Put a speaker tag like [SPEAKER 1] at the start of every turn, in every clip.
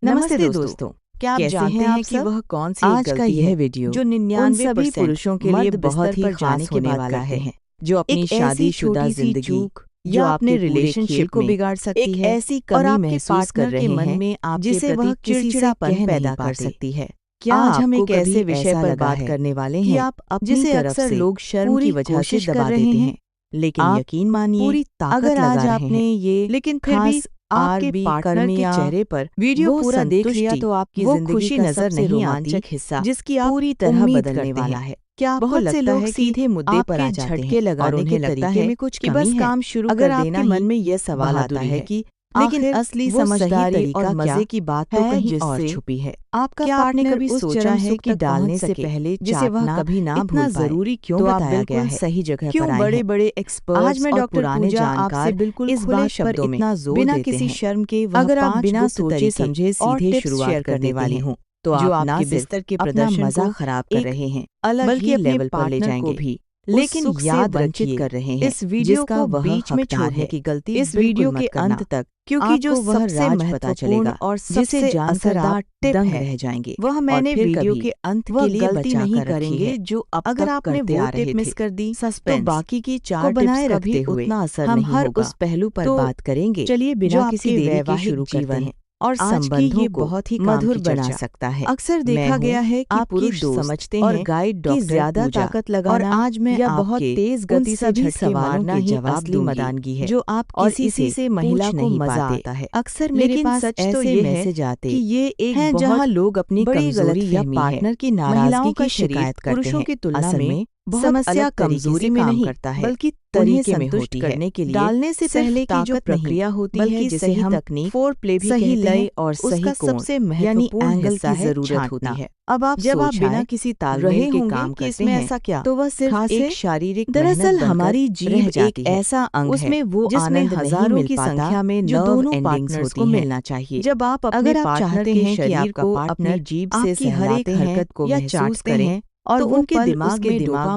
[SPEAKER 1] नमस्ते दोस्तों, क्या आप जानते हैं कि वह कौन सी आज का यह वीडियो जो 99% पुरुषों के लिए बहुत ही खास होने वाला है, जो अपनी शादीशुदा जिंदगी या अपने रिलेशनशिप को बिगाड़ सकती है, ऐसी कमी महसूस कर रहे हैं जिसे वह चिड़चिड़ापन पैदा कर सकती है। क्या आज हम एक ऐसे विषय पर बात करने वाले हैं जिसे अक्सर लोग शर्म की वजह से दबा देते हैं, लेकिन यकीन मानिए पूरी ताकत लगा रहे हैं। लेकिन फिर भी आपके पार्टनर के चेहरे पर वीडियो पूरा देख लिया तो आपकी जिंदगी खुशी नजर नहीं आती, हिस्सा जिसकी आप पूरी तरह बदलने वाला है। क्या बहुत से लोग सीधे मुद्दे पर आ जाते हैं और उन्हें लगता है में कुछ कि बस काम शुरू कर देना। मन में यह सवाल आता है कि लेकिन असली समझदारी और मजे की बात तो कहीं और छुपी है। आपका पार्टनर कभी सोचा है कि डालने से पहले जिसे वह कभी ना इतना जरूरी क्यों बताया गया है, सही जगह पर बड़े-बड़े एक्सपर्ट्स आज मैं डॉक्टर पुराने जानकार बिल्कुल इस बात शब्दों में बिना किसी शर्म के अगर आप बिना सोचे समझे सीधे शुरुआत करने वाली हूँ तो आप आपके बिस्तर के प्रदर्शन मजा खराब कर रहे हैं, बल्कि अपने लेवल पर ले जाएंगे भी, लेकिन याद वंचित कर रहे हैं इस वीडियो को बीच में छोड़ने की गलती इस वीडियो के अंत तक, क्योंकि जो सबसे महत्वपूर्ण और जिसे जानकर आप दंग रह जाएंगे वह मैंने वीडियो के अंत के लिए गलती नहीं करेंगे जो अगर आपने वो टिप मिस कर दी तो बाकी की 4 बनाए रखते हुए उतना असर नहीं होगा। हम हर उस पहलू पर बात करेंगे चलिए बिना किसी देरी के शुरू करते हैं और संबंधों को बहुत ही मधुर बना सकता है। अक्सर देखा गया है कि पुरुष समझते हैं और गाइड डॉक्टर ज्यादा ताकत लगाना और आज मैं या बहुत तेज गति से झटके मारना ही असली मर्दानगी है जो आप और इसी से महिला को मजा आता है। अक्सर मेरे पास सच तो ये मैसेज आते कि ये एक है जहाँ लोग अपनी कमजोरी या पार्टनर की नाराजगी की शिकायत करते हैं। पुरुषों की तुलना में समस्या कमजोरी में नहीं करता है बल्कि तरीके में होती है। के लिए डालने से पहले की जो प्रक्रिया होती है जिसे हम तकनीक फोर प्ले भी सही लय और सही कोण सबसे महत्वपूर्ण एंगल की जरूरत होती है। अब आप जब आप बिना किसी तालमेल के काम करते हैं ऐसा क्या तो वह सिर्फ एक शारीरिक दरअसल हमारी जीभ एक ऐसा अंग है वो जिसमें हजारों की संख्या में जो दोनों पार्टनर्स को मिलना चाहिए। जब आप अपने पार्टनर के शरीर को अपनी जीभ से हर एक हरकत को या चाटते हैं और तो उनके दिमाग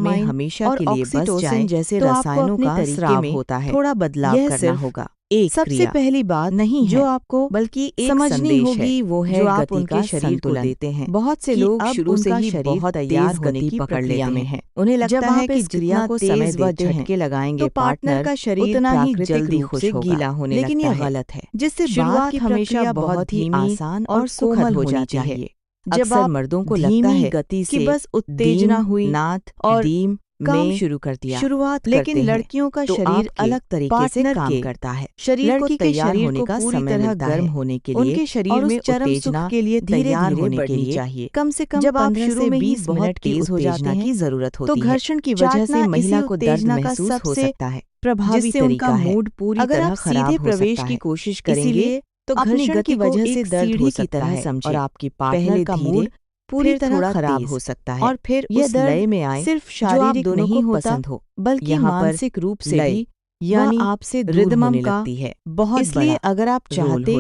[SPEAKER 1] में हमेशा के लिए बस जाए जैसे तो रसायनों का स्राव होता है, थोड़ा बदलाव करना होगा। एक सबसे पहली बात नहीं जो आपको बल्कि समझनी होगी वो है जो आप उनके शरीर को देते हैं। बहुत से लोग शुरू से ही बहुत तैयार होने की प्रक्रिया में हैं। उन्हें लगता है कि क्रिया को समय व झटके लगाएंगे तो पार्टनर का शरीर उतना ही जल्दी खुश होगा, गीला होने लेकिन ये गलत है। जिससे शुरुआत हमेशा बहुत ही आसान और सुखद होनी चाहिए। जब आप मर्दों को लगता है गति से कि बस उत्तेजना हुई नाथ और दीम काम शुरू कर दिया शुरुआत, लेकिन लड़कियों का तो शरीर अलग तरीके से काम करता है। शरीर को तैयार होने का पूरी तरह गर्म होने के लिए उनके शरीर में उत्तेजना के लिए तैयार होने के लिए चाहिए कम से कम जब आप शुरू में 20 मिनट की उत्तेजना की जरूरत होती है तो घर्षण की वजह से महिला को दर्द महसूस हो सकता है प्रभावी तरीका है। मूड अगर आप सीधे प्रवेश की कोशिश करेंगे तो घर्षण की वजह से दर्द हो सकता है और आपकी पार्टनर का मूड पूरी तरह खराब हो सकता है और फिर यह लय में आए सिर्फ शारीरिक नहीं पसंद हो बल्कि मानसिक रूप से भी यानी आपसे रिदम होने लगती है बहुत। इसलिए अगर आप चाहते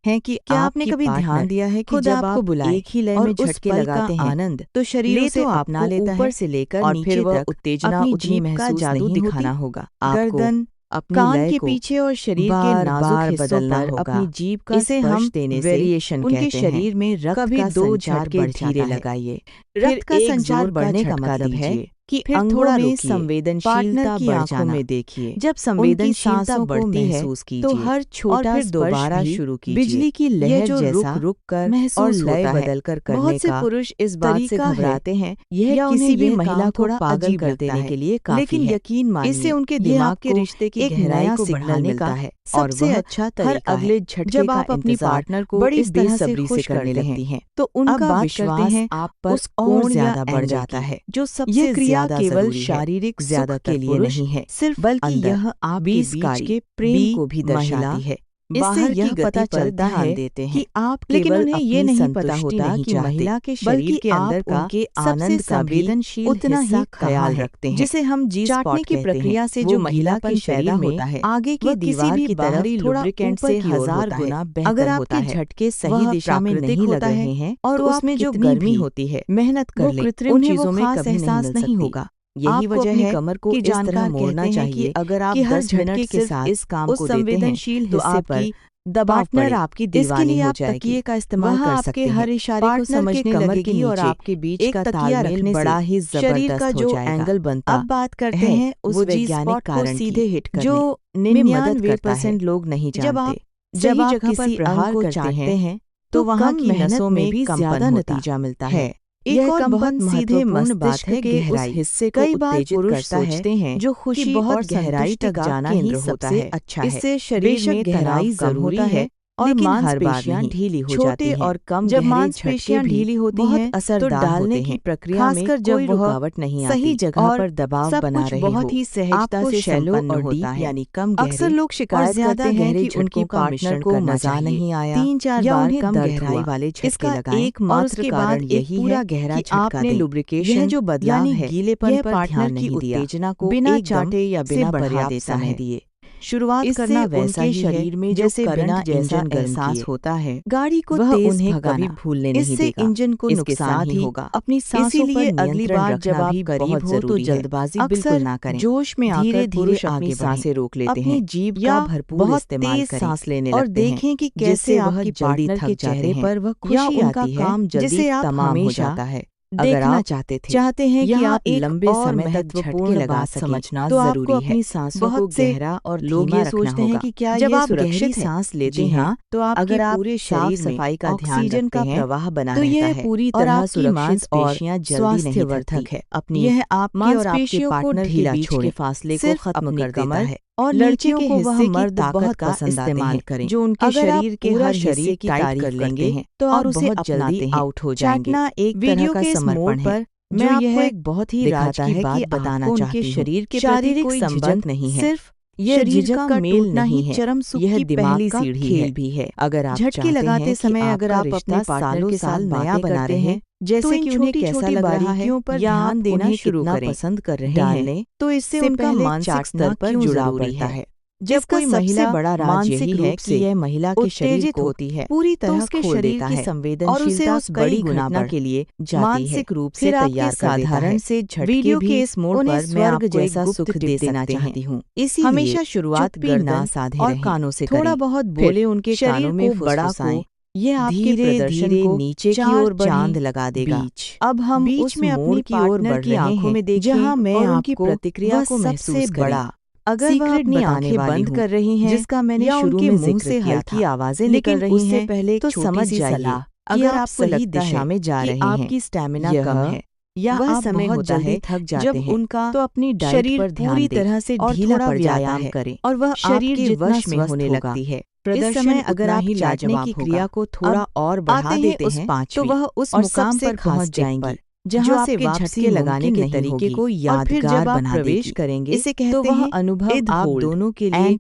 [SPEAKER 1] हैं कि क्या आपने कभी ध्यान दिया है कि जब आपको बुलाए एक ही लय में झटके लगाते हैं आनंद तो शरीर से अपना लेता है ऊपर से लेकर और फिर वह उत्तेजना उतनी महसूस जादू दिखाना होगा। गर्दन कान के पीछे और शरीर के नाजुक हिस्सों पर अपनी जीभ का स्पर्श देने से वेरिएशन उनके शरीर में रक्त का 2 झटके धीरे लगाइए। रक्त का संचार बढ़ने का मतलब है कि अंगों में संवेदनशीलता बढ़ जाना में देखिए। जब संवेदनशीलता बढ़ती है तो हर छोटा फिर दोबारा शुरू कीजिए। बिजली की लहर जैसा रुक कर महसूस होता है बदल कर करने का। बहुत से पुरुष इस बात से घबराते हैं यह किसी भी महिला को पागल कर देने के लिए काफी है, लेकिन यकीन मानिए इससे उनके दिमाग के रिश्ते की गहराई को सिग्नल मिलता है। सबसे अच्छा तरीका अगले झटके जब आप अपनी पार्टनर को बड़ी बेसब्री से करने लगती हैं तो उनका विश्वास आप पर और ज्यादा बढ़ जाता है। जो सबसे ज्यादा केवल शारीरिक ज्यादा के लिए नहीं है सिर्फ बल्कि यह आप बीच के प्रेम को भी दर्शाती है। इससे यह पता चलता है कि आप लेकिन उन्हें ये नहीं पता होता कि महिला के शरीर के अंदर का सबसे संवेदनशील उतना ही ख्याल रखते हैं जिसे हम जी चाटने की प्रक्रिया से जो महिला के शरीर में होता है आगे की दीवार की तरफ लुब्रिकेंट से 1000 गुना बेहतर होता है। झटके सही दिशा में नहीं लग रहे हैं और उसमें जो गर्मी होती है मेहनत कर ले उन चीजों में कभी एहसास नहीं होगा। यही वजह है कमर को इस तरह मोड़ना चाहिए कि अगर आप 10 झटके के साथ इस काम को देते हैं तो आपकी दबाव पड़े, आपकी दीवानी हो जाएगी। तकिए का इस्तेमाल कर सकते हैं, हर इशारे को समझने लगेगी और आपके बीच का तालमेल बड़ा ही शरीर का जो एंगल बनता। अब बात करते हैं उस वैज्ञानिक कारण सीधे हिट करने जो 99% लोग नहीं जानते। जब आप किसी अंग को चाटते हैं तो वहाँ की नसों में भी ज्यादा नतीजा मिलता है। एक और बहुत सीधे बात है कि उस हिस्से को कई बार पुरुष सोचते हैं जो खुशी बहुत गहराई तक जाना ही सबसे अच्छा है। इससे शरीर में गहराई जरूरी है और मांसपेशियां ढीली हो जाती हैं। और कम जब मांसपेशियां ढीली होती हैं तो डालने की प्रक्रिया में कोई रुकावट नहीं आती, सही जगह पर दबाव बना रहे हो, बहुत ही सहजता से संपन्न होता है, यानी कम गहरे। अक्सर लोग शिकायत करते हैं कि उनकी पार्टनर को मजा नहीं आया, 3-4 बार कम गहराई वाले झटके लगाएं। एकमात्र कारण यही है कि आपने लुब्रिकेशन जो बदलाव है गीलेपन पर ध्यान नहीं दिया, उत्तेजना को बिना चाटे या बिना पर्याप्त समय दिए। शुरुआत करना वैसा ही शरीर में जैसे बिना इंजन एहसास होता है, गाड़ी को तेज भगाना भूलने नहीं देगा, इससे इंजन को नुकसान ही होगा। अपनी सांसों पर अगली बार जब आप करीब हो तो जल्दबाजी बिल्कुल ना करें। जोश में आकर धीरे अपनी सांसें रोक लेते हैं, अपनी जीभ का भरपूर इस्तेमाल करें सांस लेने लगते हैं और देखें कि कैसे आपकी पार्टनर के चेहरे पर वह खुशी आती है जिसे आप तमाम हो जाता है। अगर आप चाहते हैं कि आप लंबे समय तक झटके लगा समझना तो आपको अपनी सांसों को गहरा और लोग ये सोचते हैं कि क्या जब आप गहरी सांस लेते हैं तो आप अगर आप पूरे शरीर सफाई का ऑक्सीजन का प्रवाह बना रहता है पूरी तरह सुरक्षित और स्वास्थ्यवर्धक है। अपनी यह आपके और आपके पार्टनर के बीच के फासले को खत्म कर देता है और लड़कियों को वह मर्द बहुत का इस्तेमाल करें जो उनके शरीर के हर शरीर की तारीफ कर लेंगे हैं तो आप उसे जल्दी आउट हो जाएंगे। एक वीडियो के समर्पण पर मैं आपको एक बहुत ही राज की बात बताना चाहती हूँ। शरीर के शारीरिक संबंध नहीं है, सिर्फ यह झिझक का मेल नहीं है, चरम सुख की पहली सीढ़ी भी है। अगर आप झटके लगाते समय अगर आप अपने पार्टनर के साथ नया बना रहे हैं जैसे कि उन्हें कैसा लग रहा है पर ध्यान देना शुरू करें, पसंद कर रहे हैं तो इससे उनका मानसिक स्तर पर जुड़ाव बढ़ता है। जब कोई महिला बड़ा राज यही है कि यह महिला के शरीर को होती है पूरी तरह खोल देता है और उसे उस बड़ी घटना के लिए मानसिक रूप से तैयार साधारण से वीडियो के इस मोड़ पर मैं आपको जैसा सुख दे देना चाहती हूँ। इसी हमेशा शुरुआत गर्दन साधे और कानों से थोड़ा बहुत बोले उनके कानों में बड़ा को ये आपके प्रदर्शन को नीचे की ओर चांद लगा देगा। अब हम बीच में अपनी पार्टनर की आंखों में देखें जहां मैं आपकी प्रतिक्रिया को महसूस बड़ा अगर वह अपनी आंखें बंद कर रही हैं जिसका मैंने शुरू में जिक्र से हल्की आवाजें निकल रही हैं पहले तो समझ जाइए अगर आप सही दिशा में जा रहे हैं, आपकी स्टैमिना कम है या वह समय होता है थक जाते हैं उनका तो अपनी डाइट पर पूरी तरह से ढीला पड़ जाता है करें और वह शरीर वश में होने लगती है। इस समय अगर आप चाटने की क्रिया को थोड़ा और बढ़ा देते हैं तो वह उस मुकाम पर पहुंच जाएंगी जहाँ से झटके लगाने के तरीके को यादगार बना प्रवेश करेंगे। इसे कहते हैं अनुभव आप दोनों के लिए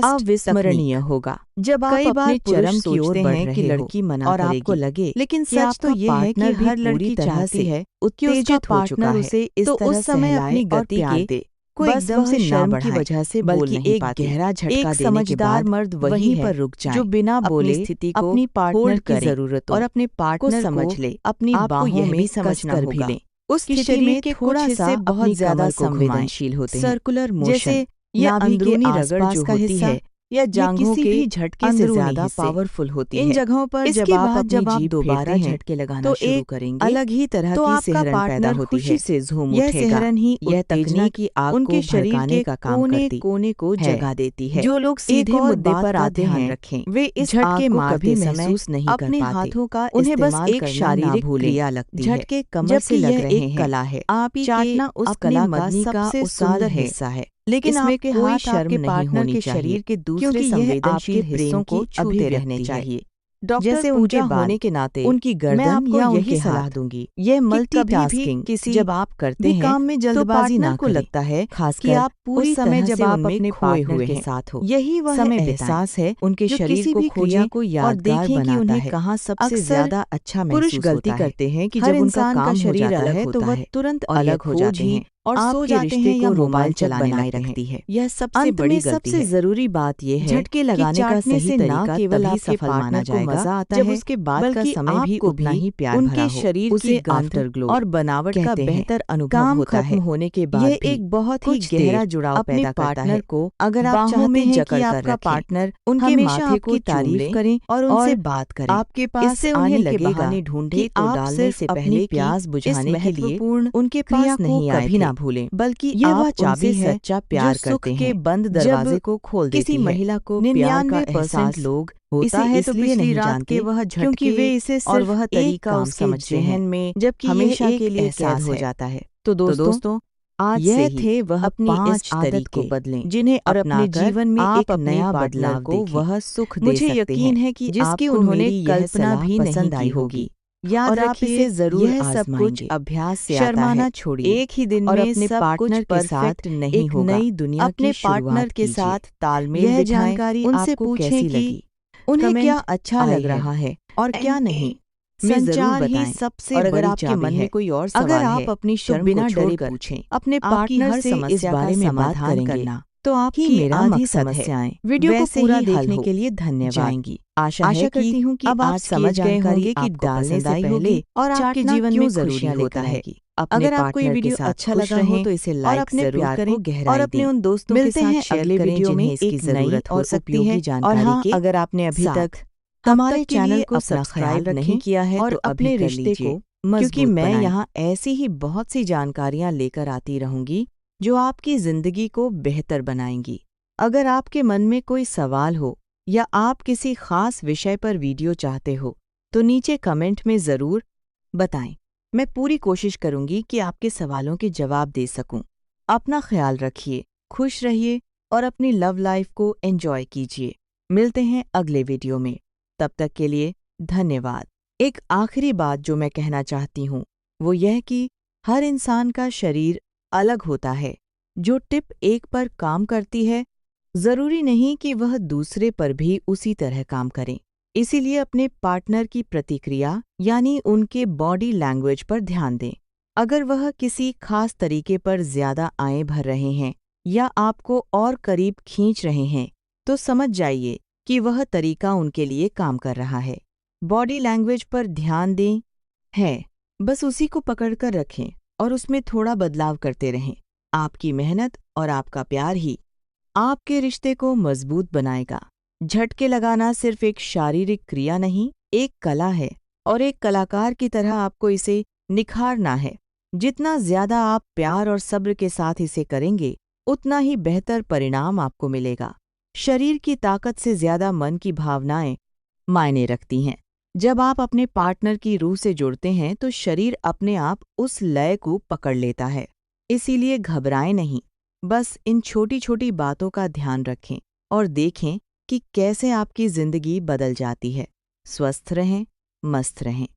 [SPEAKER 1] अविस्मरणीय होगा। जब आप अपने चरम सोचते हैं कि लड़की मना और आपको लगे लेकिन सच तो ये है कि हर लड़की चाहती है उत्तेजित हो चुका है तो उस समय अपनी गति के कोई एकदम से शर्म की वजह से बल्कि एक गहरा झटका देने के बाद मर्द वहीं पर रुक जाए जो बिना बोले स्थिति को अपनी पार्टनर की जरूरत और अपने पार्टनर को समझ ले अपनी बाहों में समझना भी ले। उस स्थिति में थोड़ा सा बहुत ज्यादा संवेदनशील होते हैं, सर्कुलर मोशन जैसे यह अंदरूनी रगड़ जो होती है या जांघों के भी झटके से ज्यादा पावरफुल होती है। इन जगहों पर जब आप दोबारा झटके लगाना शुरू करेंगे अलग ही तरह की सिहरन पैदा होती है, से झूम उठेगा। यह सिहरन ही यह तकनीक की आग उनके शरीर के कोने को जगा देती है। जो लोग सीधे मुद्दे पर आते हैं रखें वे इस झटके मारते समय महसूस नहीं कर पाते, अपने हाथों का उन्हें बस एक शारीरिक क्रिया लगती है। झटके कमर से लग रहे हैं, कला है आप चाटना उस कला का सबसे सुंदर हिस्सा है लेकिन आपके हाथ आपके पार्टनर के शरीर के दूसरे संवेदनशील हिस्सों को छूते रहने चाहिए। जैसे उनके होने के नाते उनकी गर्दन या उनकी सलाह दूंगी यह मल्टीटास्किंग किसी जब आप करते हैं काम में जल्दबाजी ना को लगता है खासकर आप पूरी समय जब आप अपने खोए हुए के साथ हो। यही वह समय एहसास है उनके शरीर को क्रिया को यादगार बनाता है। कहाँ सबसे ज्यादा अच्छा महसूस होता है। पुरुष गलती करते हैं कि जब उनका काम शरीर अलग है तो वह तुरंत अलग हो जाते हैं और सो जाते हैं या मोबाइल चलाने रखती है। यह सबसे बड़ी गलती है। जरूरी बात यह है झटके लगाने का सही तरीका केवल आपके पार्टनर को मजा आता है जब उसके बाद का समय भी उतना ही प्यार भरा हो। उनके शरीर की आफ्टर ग्लो और बनावट का बेहतर अनुभव होता है। होने के बाद ये एक बहुत ही गहरा जुड़ाव पैदा करता है को अगर आप चाहते हैं कि आपका पार्टनर उनके माथे को तारीफ करें और उनसे बात करें, आपके पास इससे उन्हें लगेगा ढूंढे तो डालने से पहले प्यास बुझाने के लिए उनके पास नहीं आए कभी ना भूलें, बल्कि यह वह चाबी है सच्चा प्यार करते हैं। के बंद दरवाजे को खोल देती है। किसी महिला को 99% लोग होता है तो पिछली रात के वह झटके क्योंकि वे इसे और वह तरीका उसके जहन में जबकि हमेशा के लिए कैद हो जाता है। तो दोस्तों आज यह थे वह अपनी 5 आदत को बदलें जिन्हें और अपने जीवन में एक नया बदलाव को वह सुख दे सकते हैं। मुझे यकीन है कि जिसकी उन्होंने कल्पना भी नहीं की होगी। याद रखिए जरूर यह सब कुछ अभ्यास से शर्माना छोड़िए। एक ही दिन में अपने पार्टनर के साथ नहीं होगा। नई दुनिया अपने पार्टनर के साथ तालमेल यह जानकारी उनसे पूछें कि उन्हें क्या अच्छा लग रहा है और क्या नहीं। संचार ही सबसे और अगर आपके मन में कोई और सवाल है, अगर आप अपनी शर्म बिना डरे पूछें, अपने पार्टनर से इस बारे में बात करेंगे तो आपकी मेरा आधी समस्याएं वीडियो को पूरा देखने के लिए धन्यवाद। आशा करती हूँ कि अब आप समझ गए होंगे कि डालने से पहले और आपके जीवन में जरूरी होता है। अगर आपको ये वीडियो अच्छा लगा हो तो इसे लाइक जरूर करें और अपने उन दोस्तों के साथ शेयर करें जिन्हें इसकी जरूरत हो सकती है। और हाँ, अगर आपने अभी तक हमारे चैनल को सब्सक्राइब नहीं किया है और अपने रिश्ते को क्योंकि मैं यहाँ ऐसी ही बहुत सी जानकारियाँ लेकर आती रहूंगी जो आपकी जिंदगी को बेहतर बनाएंगी। अगर आपके मन में कोई सवाल हो या आप किसी खास विषय पर वीडियो चाहते हो तो नीचे कमेंट में ज़रूर बताएं। मैं पूरी कोशिश करूंगी कि आपके सवालों के जवाब दे सकूं। अपना ख्याल रखिए, खुश रहिए और अपनी लव लाइफ को एंजॉय कीजिए। मिलते हैं अगले वीडियो में, तब तक के लिए धन्यवाद। एक आखिरी बात जो मैं कहना चाहती हूँ वो यह कि हर इंसान का शरीर अलग होता है। जो टिप एक पर काम करती है ज़रूरी नहीं कि वह दूसरे पर भी उसी तरह काम करें। इसीलिए अपने पार्टनर की प्रतिक्रिया यानी उनके बॉडी लैंग्वेज पर ध्यान दें। अगर वह किसी खास तरीके पर ज़्यादा आएँ भर रहे हैं या आपको और करीब खींच रहे हैं तो समझ जाइए कि वह तरीका उनके लिए काम कर रहा है। बॉडी लैंग्वेज पर ध्यान दें है, बस उसी को पकड़कर रखें और उसमें थोड़ा बदलाव करते रहें। आपकी मेहनत और आपका प्यार ही आपके रिश्ते को मजबूत बनाएगा। झटके लगाना सिर्फ एक शारीरिक क्रिया नहीं, एक कला है और एक कलाकार की तरह आपको इसे निखारना है। जितना ज़्यादा आप प्यार और सब्र के साथ इसे करेंगे उतना ही बेहतर परिणाम आपको मिलेगा। शरीर की ताकत से ज़्यादा मन की भावनाएं मायने रखती हैं। जब आप अपने पार्टनर की रूह से जुड़ते हैं तो शरीर अपने आप उस लय को पकड़ लेता है। इसीलिए घबराएं नहीं, बस इन छोटी छोटी बातों का ध्यान रखें और देखें कि कैसे आपकी ज़िंदगी बदल जाती है। स्वस्थ रहें, मस्त रहें।